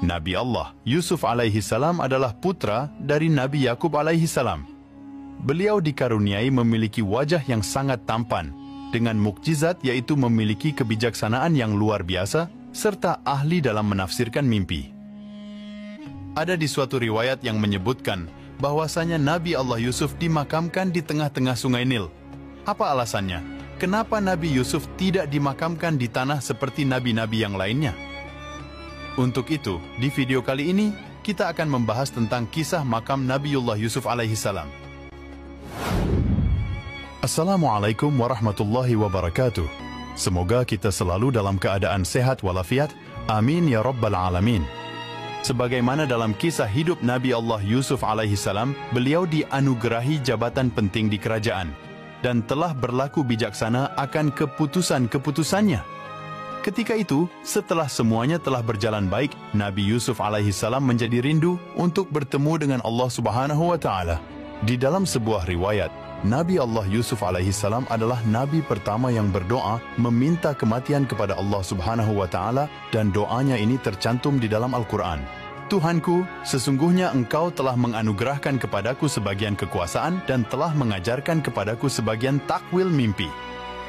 Nabi Allah Yusuf alaihi salam adalah putra dari Nabi Yakub alaihi salam. Beliau dikaruniai memiliki wajah yang sangat tampan, dengan mukjizat yaitu memiliki kebijaksanaan yang luar biasa, serta ahli dalam menafsirkan mimpi. Ada di suatu riwayat yang menyebutkan bahwasanya Nabi Allah Yusuf dimakamkan di tengah-tengah sungai Nil. Apa alasannya? Kenapa Nabi Yusuf tidak dimakamkan di tanah seperti nabi-nabi yang lainnya? Untuk itu, di video kali ini, kita akan membahas tentang kisah makam Nabiullah Yusuf alaihi salam. Assalamualaikum warahmatullahi wabarakatuh. Semoga kita selalu dalam keadaan sehat walafiat. Amin ya rabbal alamin. Sebagaimana dalam kisah hidup Nabi Allah Yusuf alaihi salam, beliau dianugerahi jabatan penting di kerajaan dan telah berlaku bijaksana akan keputusan-keputusannya. Ketika itu, setelah semuanya telah berjalan baik, Nabi Yusuf alaihi salam menjadi rindu untuk bertemu dengan Allah Subhanahu wa Ta'ala. Di dalam sebuah riwayat, Nabi Allah Yusuf alaihi salam adalah nabi pertama yang berdoa meminta kematian kepada Allah Subhanahu wa Ta'ala, dan doanya ini tercantum di dalam Al-Quran. Tuhanku, sesungguhnya Engkau telah menganugerahkan kepadaku sebagian kekuasaan dan telah mengajarkan kepadaku sebagian takwil mimpi.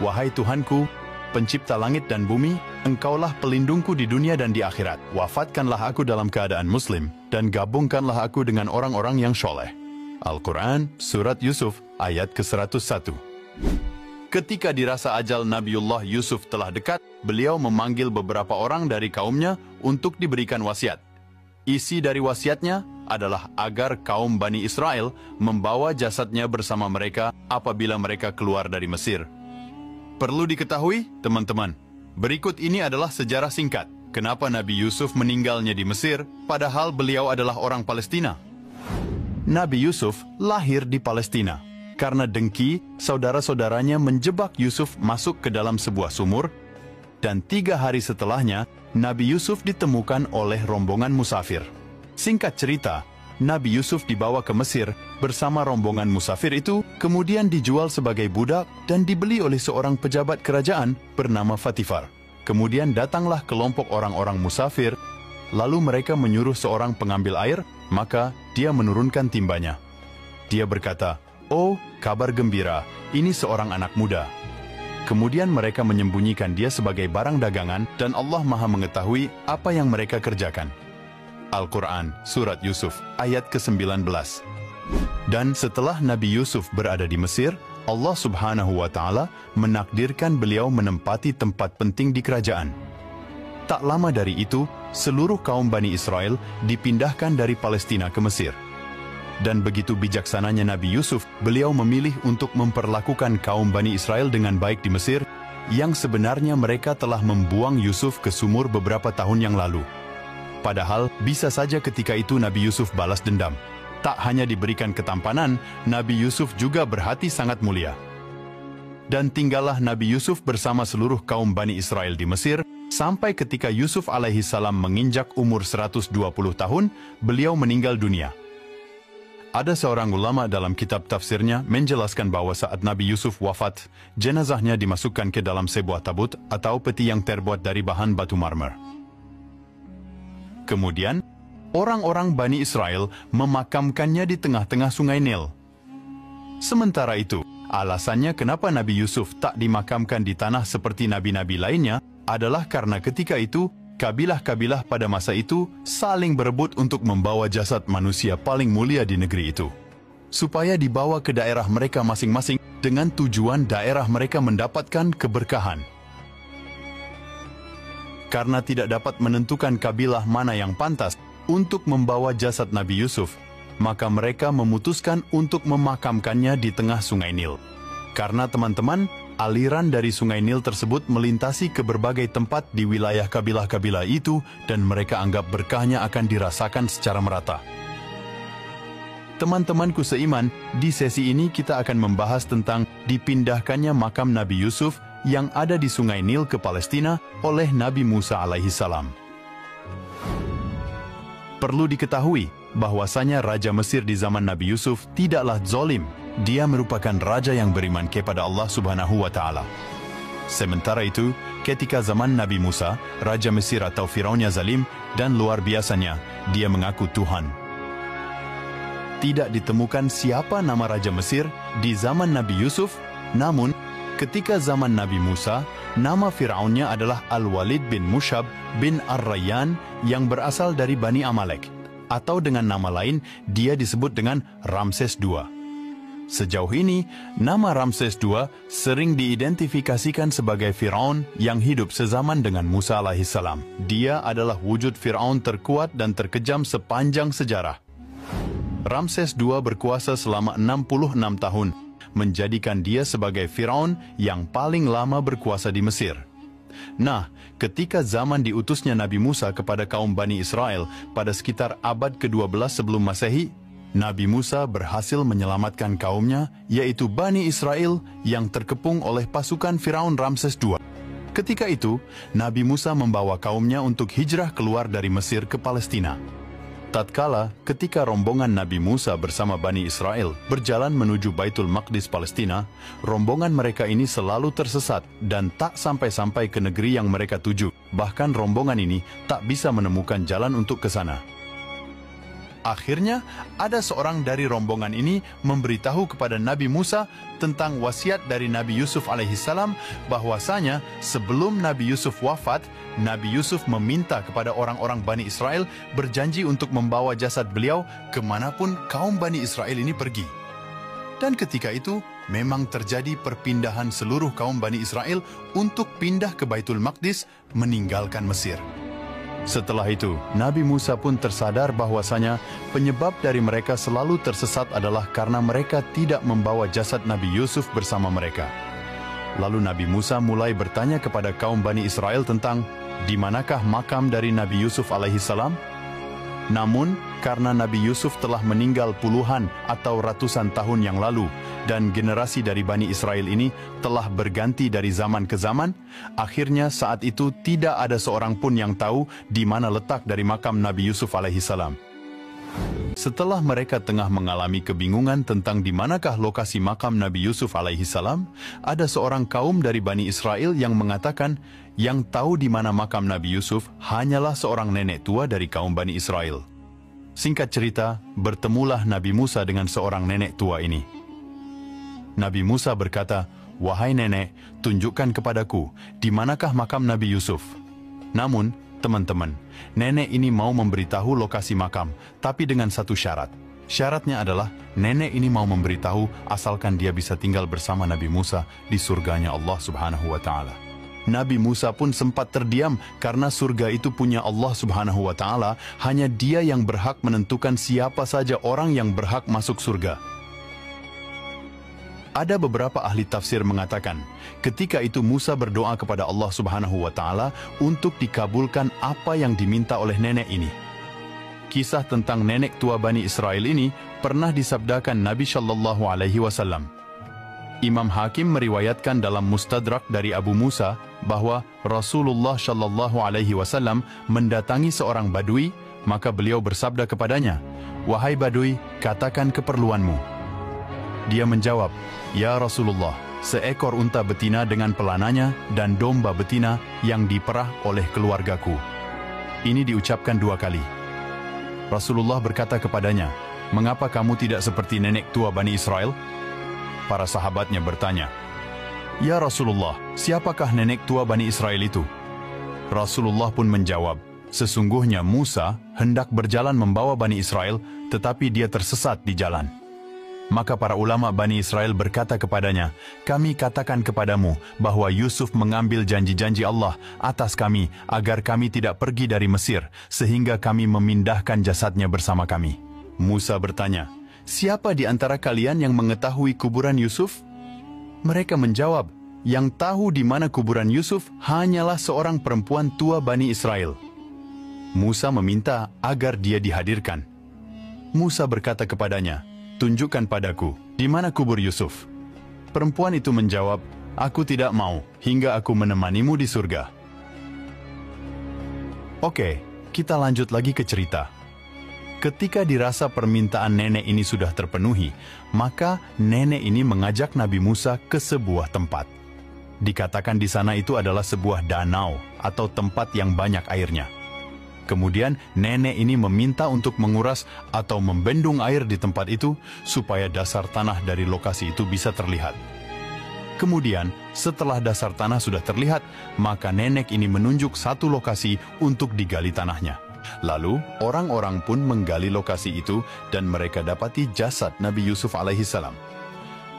Wahai Tuhanku, Pencipta langit dan bumi, Engkaulah pelindungku di dunia dan di akhirat. Wafatkanlah aku dalam keadaan muslim, dan gabungkanlah aku dengan orang-orang yang soleh. Al-Quran, Surat Yusuf, ayat ke-101. Ketika dirasa ajal Nabiullah Yusuf telah dekat, beliau memanggil beberapa orang dari kaumnya untuk diberikan wasiat. Isi dari wasiatnya adalah agar kaum Bani Israel membawa jasadnya bersama mereka apabila mereka keluar dari Mesir. Perlu diketahui, teman-teman, berikut ini adalah sejarah singkat kenapa Nabi Yusuf meninggalnya di Mesir, padahal beliau adalah orang Palestina. Nabi Yusuf lahir di Palestina. Karena dengki, saudara-saudaranya menjebak Yusuf masuk ke dalam sebuah sumur, dan 3 hari setelahnya, Nabi Yusuf ditemukan oleh rombongan musafir. Singkat cerita, Nabi Yusuf dibawa ke Mesir bersama rombongan musafir itu, kemudian dijual sebagai budak dan dibeli oleh seorang pejabat kerajaan bernama Fatifar. Kemudian datanglah kelompok orang-orang musafir, lalu mereka menyuruh seorang pengambil air, maka dia menurunkan timbanya. Dia berkata, "Oh, kabar gembira, ini seorang anak muda." Kemudian mereka menyembunyikan dia sebagai barang dagangan dan Allah Maha mengetahui apa yang mereka kerjakan. Al-Quran, Surat Yusuf, ayat ke-19. Dan setelah Nabi Yusuf berada di Mesir, Allah Subhanahu wa Ta'ala menakdirkan beliau menempati tempat penting di kerajaan. Tak lama dari itu, seluruh kaum Bani Israel dipindahkan dari Palestina ke Mesir. Dan begitu bijaksananya Nabi Yusuf, beliau memilih untuk memperlakukan kaum Bani Israel dengan baik di Mesir, yang sebenarnya mereka telah membuang Yusuf ke sumur beberapa tahun yang lalu. Padahal, bisa saja ketika itu Nabi Yusuf balas dendam. Tak hanya diberikan ketampanan, Nabi Yusuf juga berhati sangat mulia. Dan tinggallah Nabi Yusuf bersama seluruh kaum Bani Israel di Mesir, sampai ketika Yusuf alaihi salam menginjak umur 120 tahun, beliau meninggal dunia. Ada seorang ulama dalam kitab tafsirnya menjelaskan bahwa saat Nabi Yusuf wafat, jenazahnya dimasukkan ke dalam sebuah tabut atau peti yang terbuat dari bahan batu marmer. Kemudian, orang-orang Bani Israel memakamkannya di tengah-tengah sungai Nil. Sementara itu, alasannya kenapa Nabi Yusuf tak dimakamkan di tanah seperti nabi-nabi lainnya adalah karena ketika itu, kabilah-kabilah pada masa itu saling berebut untuk membawa jasad manusia paling mulia di negeri itu, supaya dibawa ke daerah mereka masing-masing dengan tujuan daerah mereka mendapatkan keberkahan. Karena tidak dapat menentukan kabilah mana yang pantas untuk membawa jasad Nabi Yusuf, maka mereka memutuskan untuk memakamkannya di tengah sungai Nil. Karena teman-teman, aliran dari sungai Nil tersebut melintasi ke berbagai tempat di wilayah kabilah-kabilah itu, dan mereka anggap berkahnya akan dirasakan secara merata. Teman-temanku seiman, di sesi ini kita akan membahas tentang dipindahkannya makam Nabi Yusuf yang ada di sungai Nil ke Palestina oleh Nabi Musa alaihi salam. Perlu diketahui bahwasanya Raja Mesir di zaman Nabi Yusuf tidaklah zalim. Dia merupakan raja yang beriman kepada Allah Subhanahu wa Ta'ala. Sementara itu, ketika zaman Nabi Musa, Raja Mesir atau Firaunnya zalim dan luar biasanya, dia mengaku Tuhan. Tidak ditemukan siapa nama Raja Mesir di zaman Nabi Yusuf, namun ketika zaman Nabi Musa, nama Firaunnya adalah Al-Walid bin Mushab bin Ar-Rayyan yang berasal dari Bani Amalek, atau dengan nama lain dia disebut dengan Ramses II. Sejauh ini, nama Ramses II sering diidentifikasikan sebagai Firaun yang hidup sezaman dengan Musa alaihissalam. Dia adalah wujud Firaun terkuat dan terkejam sepanjang sejarah. Ramses II berkuasa selama 66 tahun, menjadikan dia sebagai Firaun yang paling lama berkuasa di Mesir. Nah, ketika zaman diutusnya Nabi Musa kepada kaum Bani Israel pada sekitar abad ke-12 sebelum Masehi, Nabi Musa berhasil menyelamatkan kaumnya, yaitu Bani Israel yang terkepung oleh pasukan Firaun Ramses II. Ketika itu, Nabi Musa membawa kaumnya untuk hijrah keluar dari Mesir ke Palestina. Tatkala ketika rombongan Nabi Musa bersama Bani Israel berjalan menuju Baitul Maqdis Palestina, rombongan mereka ini selalu tersesat dan tak sampai-sampai ke negeri yang mereka tuju. Bahkan rombongan ini tak bisa menemukan jalan untuk ke sana. Akhirnya, ada seorang dari rombongan ini memberitahu kepada Nabi Musa tentang wasiat dari Nabi Yusuf alaihissalam bahwasanya sebelum Nabi Yusuf wafat, Nabi Yusuf meminta kepada orang-orang Bani Israel berjanji untuk membawa jasad beliau kemanapun kaum Bani Israel ini pergi. Dan ketika itu, memang terjadi perpindahan seluruh kaum Bani Israel untuk pindah ke Baitul Maqdis meninggalkan Mesir. Setelah itu, Nabi Musa pun tersadar bahwasanya penyebab dari mereka selalu tersesat adalah karena mereka tidak membawa jasad Nabi Yusuf bersama mereka. Lalu Nabi Musa mulai bertanya kepada kaum Bani Israel tentang di manakah makam dari Nabi Yusuf alaihissalam. Namun, karena Nabi Yusuf telah meninggal puluhan atau ratusan tahun yang lalu, dan generasi dari Bani Israel ini telah berganti dari zaman ke zaman, akhirnya saat itu tidak ada seorang pun yang tahu di mana letak dari makam Nabi Yusuf alaihissalam. Setelah mereka tengah mengalami kebingungan tentang di manakah lokasi makam Nabi Yusuf alaihissalam, ada seorang kaum dari Bani Israel yang mengatakan yang tahu di mana makam Nabi Yusuf hanyalah seorang nenek tua dari kaum Bani Israel. Singkat cerita, bertemulah Nabi Musa dengan seorang nenek tua ini. Nabi Musa berkata, "Wahai nenek, tunjukkan kepadaku, di manakah makam Nabi Yusuf?" Namun, teman-teman, nenek ini mau memberitahu lokasi makam, tapi dengan satu syarat. Syaratnya adalah, nenek ini mau memberitahu asalkan dia bisa tinggal bersama Nabi Musa di surganya Allah Subhanahu wa Ta'ala. Nabi Musa pun sempat terdiam karena surga itu punya Allah Subhanahu wa Ta'ala, hanya Dia yang berhak menentukan siapa saja orang yang berhak masuk surga. Ada beberapa ahli tafsir mengatakan, ketika itu Musa berdoa kepada Allah Subhanahu wa Ta'ala untuk dikabulkan apa yang diminta oleh nenek ini. Kisah tentang nenek tua Bani Israel ini pernah disabdakan Nabi Shallallahu Alaihi Wasallam. Imam Hakim meriwayatkan dalam Mustadrak dari Abu Musa bahwa Rasulullah Shallallahu Alaihi Wasallam mendatangi seorang Badui, maka beliau bersabda kepadanya, "Wahai Badui, katakan keperluanmu." Dia menjawab, "Ya Rasulullah, seekor unta betina dengan pelananya dan domba betina yang diperah oleh keluargaku." Ini diucapkan 2 kali. Rasulullah berkata kepadanya, "Mengapa kamu tidak seperti nenek tua Bani Israel?" Para sahabatnya bertanya, "Ya Rasulullah, siapakah nenek tua Bani Israel itu?" Rasulullah pun menjawab, "Sesungguhnya Musa hendak berjalan membawa Bani Israel, tetapi dia tersesat di jalan." Maka para ulama Bani Israel berkata kepadanya, "Kami katakan kepadamu bahwa Yusuf mengambil janji-janji Allah atas kami agar kami tidak pergi dari Mesir, sehingga kami memindahkan jasadnya bersama kami." Musa bertanya, "Siapa di antara kalian yang mengetahui kuburan Yusuf?" Mereka menjawab, "Yang tahu di mana kuburan Yusuf hanyalah seorang perempuan tua Bani Israel." Musa meminta agar dia dihadirkan. Musa berkata kepadanya, "Tunjukkan padaku, di mana kubur Yusuf?" Perempuan itu menjawab, "Aku tidak mau, hingga aku menemanimu di surga." Oke, kita lanjut lagi ke cerita. Ketika dirasa permintaan nenek ini sudah terpenuhi, maka nenek ini mengajak Nabi Musa ke sebuah tempat. Dikatakan di sana itu adalah sebuah danau atau tempat yang banyak airnya. Kemudian nenek ini meminta untuk menguras atau membendung air di tempat itu supaya dasar tanah dari lokasi itu bisa terlihat. Kemudian setelah dasar tanah sudah terlihat, maka nenek ini menunjuk satu lokasi untuk digali tanahnya. Lalu orang-orang pun menggali lokasi itu dan mereka dapati jasad Nabi Yusuf alaihissalam.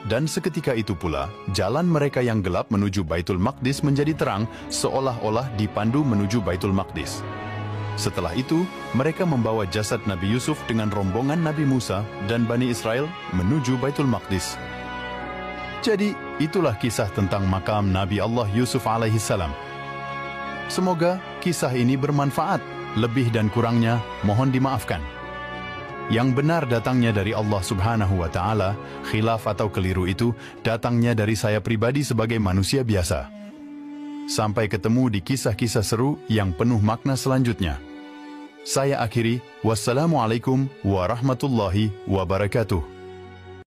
Dan seketika itu pula, jalan mereka yang gelap menuju Baitul Maqdis menjadi terang seolah-olah dipandu menuju Baitul Maqdis. Setelah itu, mereka membawa jasad Nabi Yusuf dengan rombongan Nabi Musa dan Bani Israel menuju Baitul Maqdis. Jadi, itulah kisah tentang makam Nabi Allah Yusuf alaihissalam. Semoga kisah ini bermanfaat. Lebih dan kurangnya, mohon dimaafkan. Yang benar datangnya dari Allah Subhanahu wa Ta'ala, khilaf atau keliru itu datangnya dari saya pribadi sebagai manusia biasa. Sampai ketemu di kisah-kisah seru yang penuh makna selanjutnya. Saya akhiri, wassalamualaikum warahmatullahi wabarakatuh.